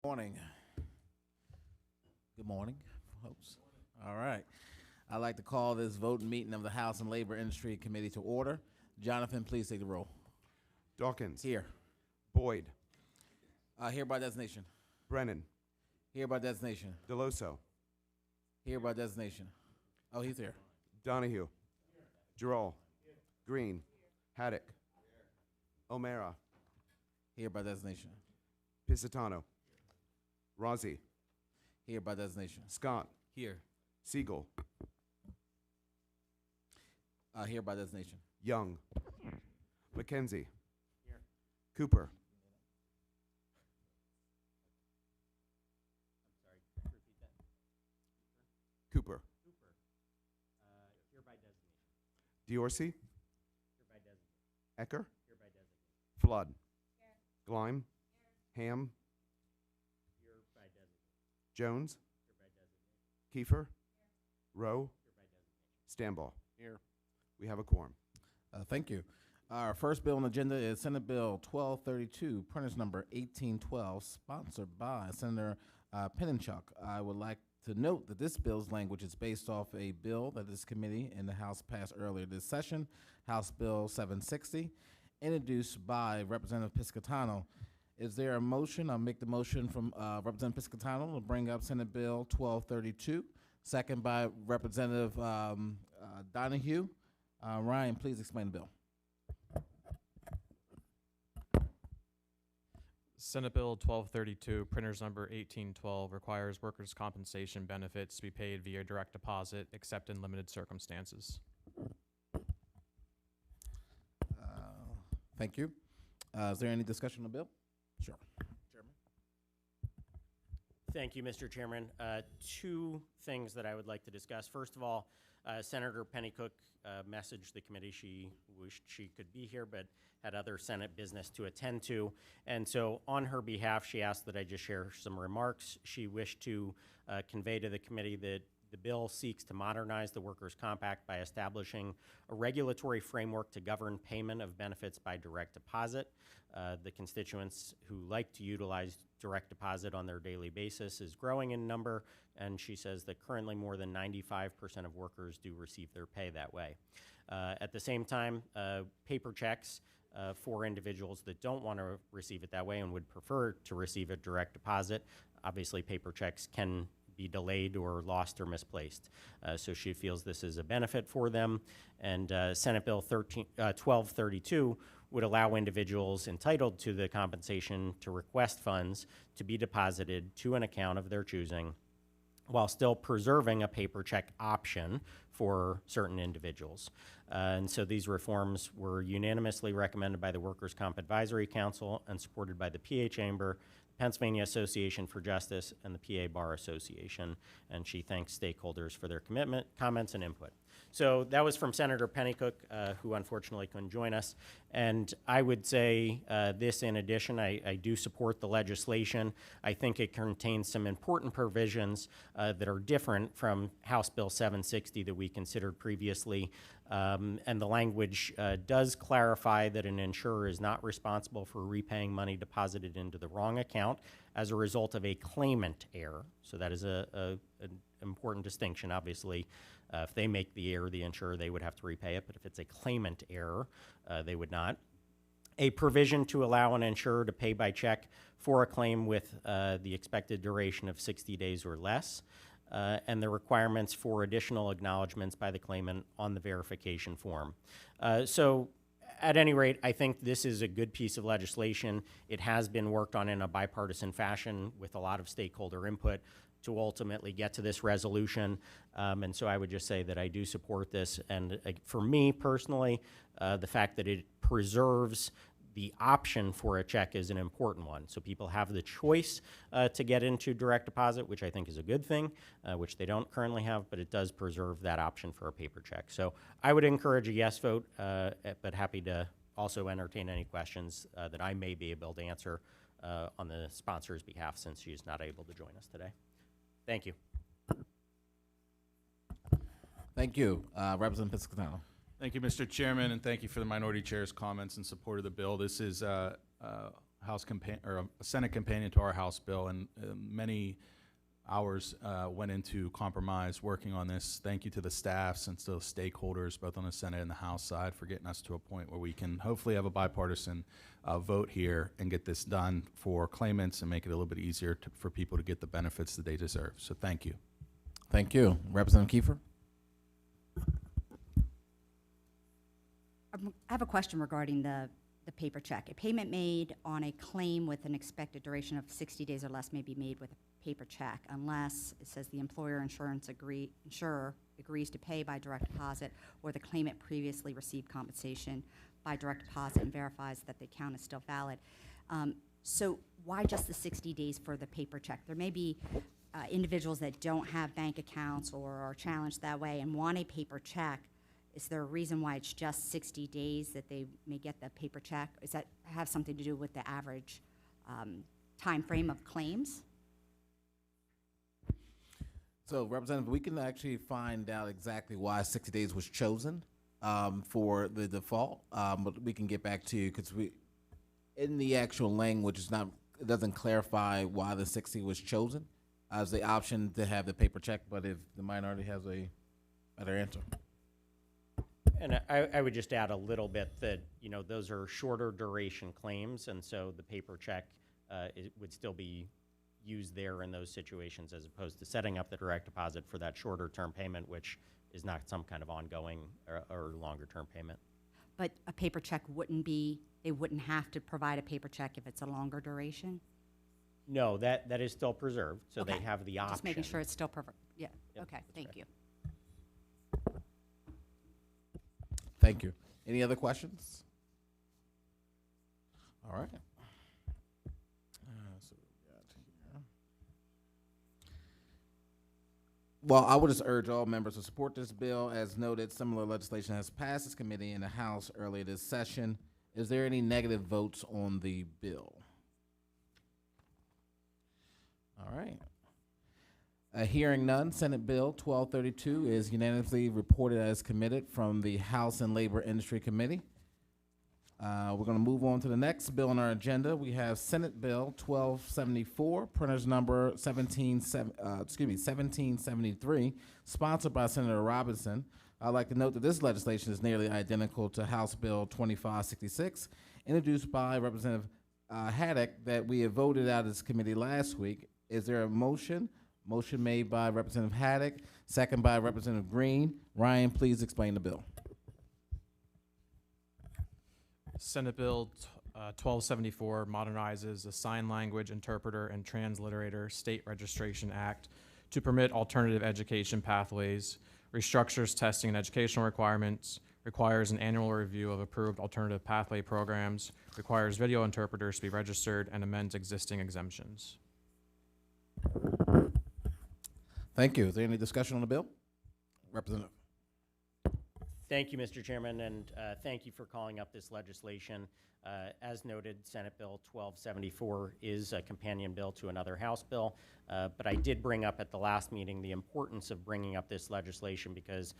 Morning. Good morning, folks. All right. I'd like to call this voting meeting of the House and Labor Industry Committee to order. Jonathan, please take the roll. Dawkins. Here. Boyd. Here by designation. Brennan. Here by designation. Deloso. Here by designation. Oh, he's here. Donahue. Giral. Green. Haddock. O'Mara. Here by designation. Piscitano. Rozzi. Here by designation. Scott. Here. Siegel. Here by designation. Young. McKenzie. Here. Cooper. Cooper. Here by designation. Diorsi. Here by designation. Ecker. Here by designation. Flood. Glime. Ham. Here by designation. Jones. Here by designation. Kiefer. Rowe. Here by designation. Stanball. Here. We have a quorum. Thank you. Our first bill on the agenda is Senate Bill 1232, printer's number 1812, sponsored by Senator Penninchuk. I would like to note that this bill's language is based off a bill that this committee in the House passed earlier this session, House Bill 760, introduced by Representative Piscitano. Is there a motion? I'll make the motion from Representative Piscitano to bring up Senate Bill 1232, second by Representative Donahue. Ryan, please explain the bill. Senate Bill 1232, printer's number 1812, requires workers' compensation benefits to be paid via direct deposit, except in limited circumstances. Thank you. Is there any discussion on the bill? Sure. Chairman. Thank you, Mr. Chairman. Two things that I would like to discuss. First of all, Senator Pennycook messaged the committee she wished she could be here, but had other Senate business to attend to. And so on her behalf, she asked that I just share some remarks. She wished to convey to the committee that the bill seeks to modernize the Workers' Comp Act by establishing a regulatory framework to govern payment of benefits by direct deposit. The constituents who like to utilize direct deposit on their daily basis is growing in number, and she says that currently more than 95% of workers do receive their pay that way. At the same time, paper checks for individuals that don't want to receive it that way and would prefer to receive a direct deposit. Obviously, paper checks can be delayed or lost or misplaced. So she feels this is a benefit for them. And Senate Bill 1232 would allow individuals entitled to the compensation to request funds to be deposited to an account of their choosing, while still preserving a paper check option for certain individuals. And so these reforms were unanimously recommended by the Workers' Comp Advisory Council and supported by the PA Chamber, Pennsylvania Association for Justice, and the PA Bar Association. And she thanks stakeholders for their commitment, comments, and input. So that was from Senator Pennycook, who unfortunately couldn't join us. And I would say this in addition, I do support the legislation. I think it contains some important provisions that are different from House Bill 760 that we considered previously. And the language does clarify that an insurer is not responsible for repaying money deposited into the wrong account as a result of a claimant error. So that is an important distinction. Obviously, if they make the error, the insurer, they would have to repay it. But if it's a claimant error, they would not. A provision to allow an insurer to pay by check for a claim with the expected duration of 60 days or less. And the requirements for additional acknowledgments by the claimant on the verification form. So at any rate, I think this is a good piece of legislation. It has been worked on in a bipartisan fashion with a lot of stakeholder input to ultimately get to this resolution. And so I would just say that I do support this. And for me personally, the fact that it preserves the option for a check is an important one. So people have the choice to get into direct deposit, which I think is a good thing, which they don't currently have, but it does preserve that option for a paper check. So I would encourage a yes vote, but happy to also entertain any questions that I may be able to answer on the sponsor's behalf, since she's not able to join us today. Thank you. Thank you. Representative a Senate companion to our House bill, and many hours went into compromise working on this. Thank you to the staffs and to the stakeholders, both on the Senate and the House side, for getting us to a point where we can hopefully have a bipartisan vote here and get this done for claimants and make it a little bit easier for people to get the benefits that they deserve. So thank you. Thank you. Representative Kiefer? I have a question regarding the paper check. A payment made on a claim with an expected duration of 60 days or less may be made with a paper check unless it says the insurer agrees to pay by direct deposit, or the claimant previously received compensation by direct deposit and verifies that the account is still valid. So why just the 60 days for the paper check? There may be individuals that don't have bank accounts or are challenged that way and want a paper check. Is there a reason why it's just 60 days that they may get the paper check? Does that have something to do with the average time frame of claims? So, Representative, we can actually find out exactly why 60 days was chosen for the default, but we can get back to you because in the actual language, it doesn't clarify why the 60 was chosen as the option to have the paper check, but if the minority has a better answer. And I would just add a little bit that, those are shorter duration claims, and so the paper check it would still be used there in those situations as opposed to setting up the direct deposit for that shorter term payment, which is not some kind of ongoing or longer term payment. But a paper check they wouldn't have to provide a paper check if it's a longer duration? No, that is still preserved, so Okay. they have the option. Just making sure it's still yeah, Yep, okay, that's thank right. you. Thank you. Any other questions? All right. So we got here. Well, I would just urge all members to support this bill. As noted, similar legislation has passed this committee in the House earlier this session. Is there any negative votes on the bill? All right. Hearing none, Senate Bill 1232 is unanimously reported as committed from the House and Labor Industry Committee. We're going to move on to the next bill on our agenda. We have Senate Bill 1274, printer's number 1773, sponsored by Senator Robinson. I'd like to note that this legislation is nearly identical to House Bill 2566, introduced by Representative Haddock, that we have voted out of this committee last week. Is there a motion? Motion made by Representative Haddock, second by Representative Green. Ryan, please explain the bill. Senate Bill 1274 modernizes the Sign Language Interpreter and Transliterator State Registration Act to permit alternative education pathways, restructures testing and educational requirements, requires an annual review of approved alternative pathway programs, requires video interpreters to be registered, and amends existing exemptions. Thank you. Is there any discussion on the bill? Representative. Thank you, Mr. Chairman, and thank you for calling up this legislation. As noted, Senate Bill 1274 is a companion bill to another House bill, but I did bring up at the last meeting the importance of bringing up this legislation because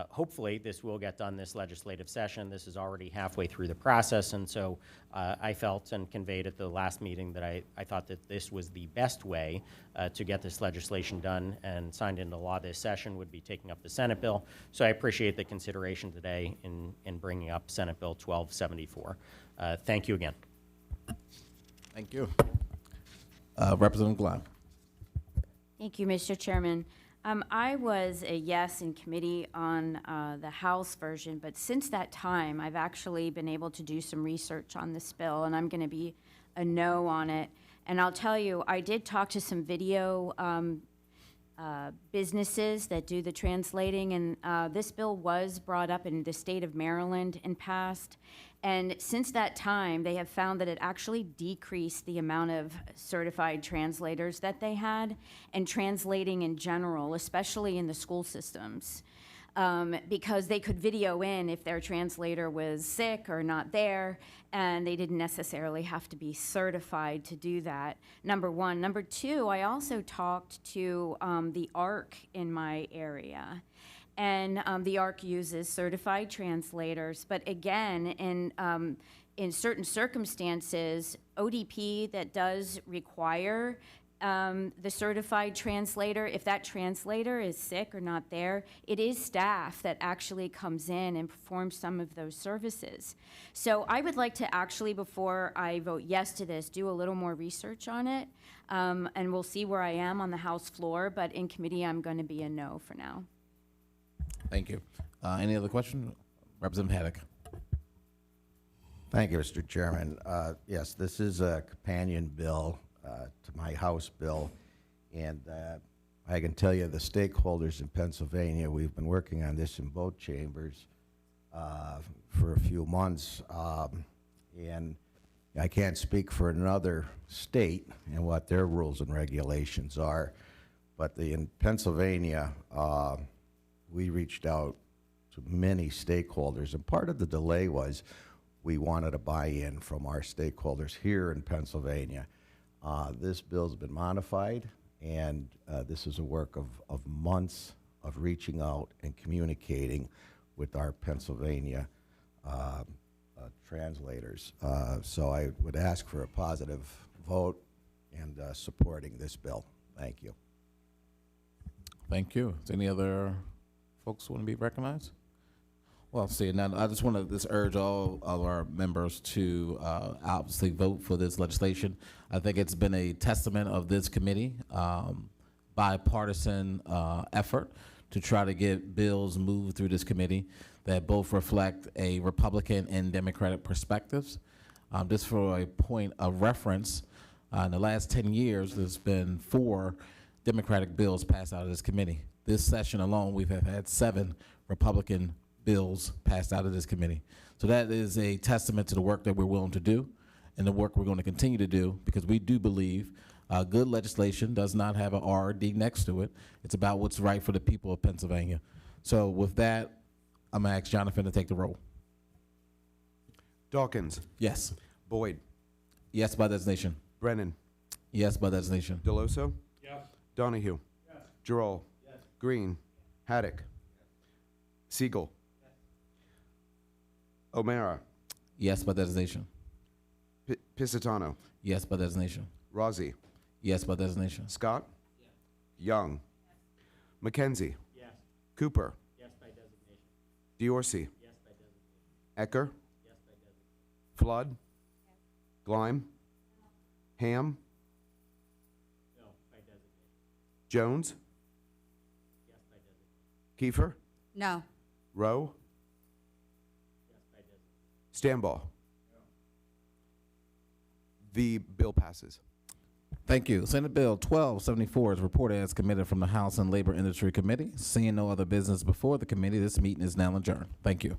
hopefully this will get done this legislative session. This is already halfway through the process, and so I felt and conveyed at the last meeting that I thought that this was the best way to get this legislation done and signed into law this session would be taking up the Senate bill. So I appreciate the consideration today in bringing up Senate Bill 1274. Thank you again. Thank you. Representative Gleim. Thank you, Mr. Chairman. I was a yes in committee on the House version, but since that time, I've actually been able to do some research on this bill, and I'm going to be a no on it. And I'll tell you, I did talk to some video businesses that do the translating, and this bill was brought up in the state of Maryland and passed. And since that time, they have found that it actually decreased the amount of certified translators that they had, and translating in general, especially in the school systems, because they could video in if their translator was sick or not there, and they didn't necessarily have to be certified to do that, number one. Number two, I also talked to the ARC in my area. And the ARC uses certified translators, but again, in in certain circumstances, ODP that does require the certified translator, if that translator is sick or not there, it is staff that actually comes in and performs some of those services. So I would like to actually, before I vote yes to this, do a little more research on it, and we'll see where I am on the House floor, but in committee, I'm going to be a no for now. Thank you. Any other question? Representative Haddock. Thank you, Mr. Chairman. Yes, this is a companion bill to my House bill, and I can tell you the stakeholders in Pennsylvania, we've been working on this in both chambers for a few months, and I can't speak for another state and what their rules and regulations are, but in Pennsylvania, we reached out to many stakeholders, and part of the delay was we wanted a buy-in from our stakeholders here in Pennsylvania. This bill's been modified, and this is a work of months of reaching out and communicating with our Pennsylvania translators. So I would ask for a positive vote and supporting this bill. Thank you. Thank you. Is any other folks want to be recognized? Well, see, now I just want to just urge all of our members to obviously vote for this legislation. I think it's been a testament of this committee, bipartisan effort to try to get bills moved through this committee that both reflect a Republican and Democratic perspectives. Just for a point of reference, in the last 10 years, there's been 4 Democratic bills passed out of this committee. This session alone, we've had 7 Republican bills passed out of this committee. So that is a testament to the work that we're willing to do and the work we're going to continue to do, because we do believe good legislation does not have an R or D next to it. It's about what's right for the people of Pennsylvania. So with that, I'm going to ask Jonathan to take the roll. Dawkins. Yes. Boyd. Yes by designation. Brennan. Yes by designation. Deloso. Yes. Donahue. Yes. Gerald. Yes. Green. Haddock. Siegel. Yes. O'Mara. Yes by designation. Piscitano. Yes by designation. Rossi. Yes by designation. Scott. Yes. Young. Yes. McKenzie. Yes. Cooper. Yes by designation. Diorsi. Yes by designation. Ecker. Yes by designation. Flood. Yes. Glime. Ham. No by designation. Jones. Yes by designation. Kiefer. No. Rowe. Yes by designation. Stanball. The bill passes. Thank you. Senate Bill 1274 is reported as committed from the House and Labor Industry Committee. Seeing no other business before the committee, this meeting is now adjourned. Thank you.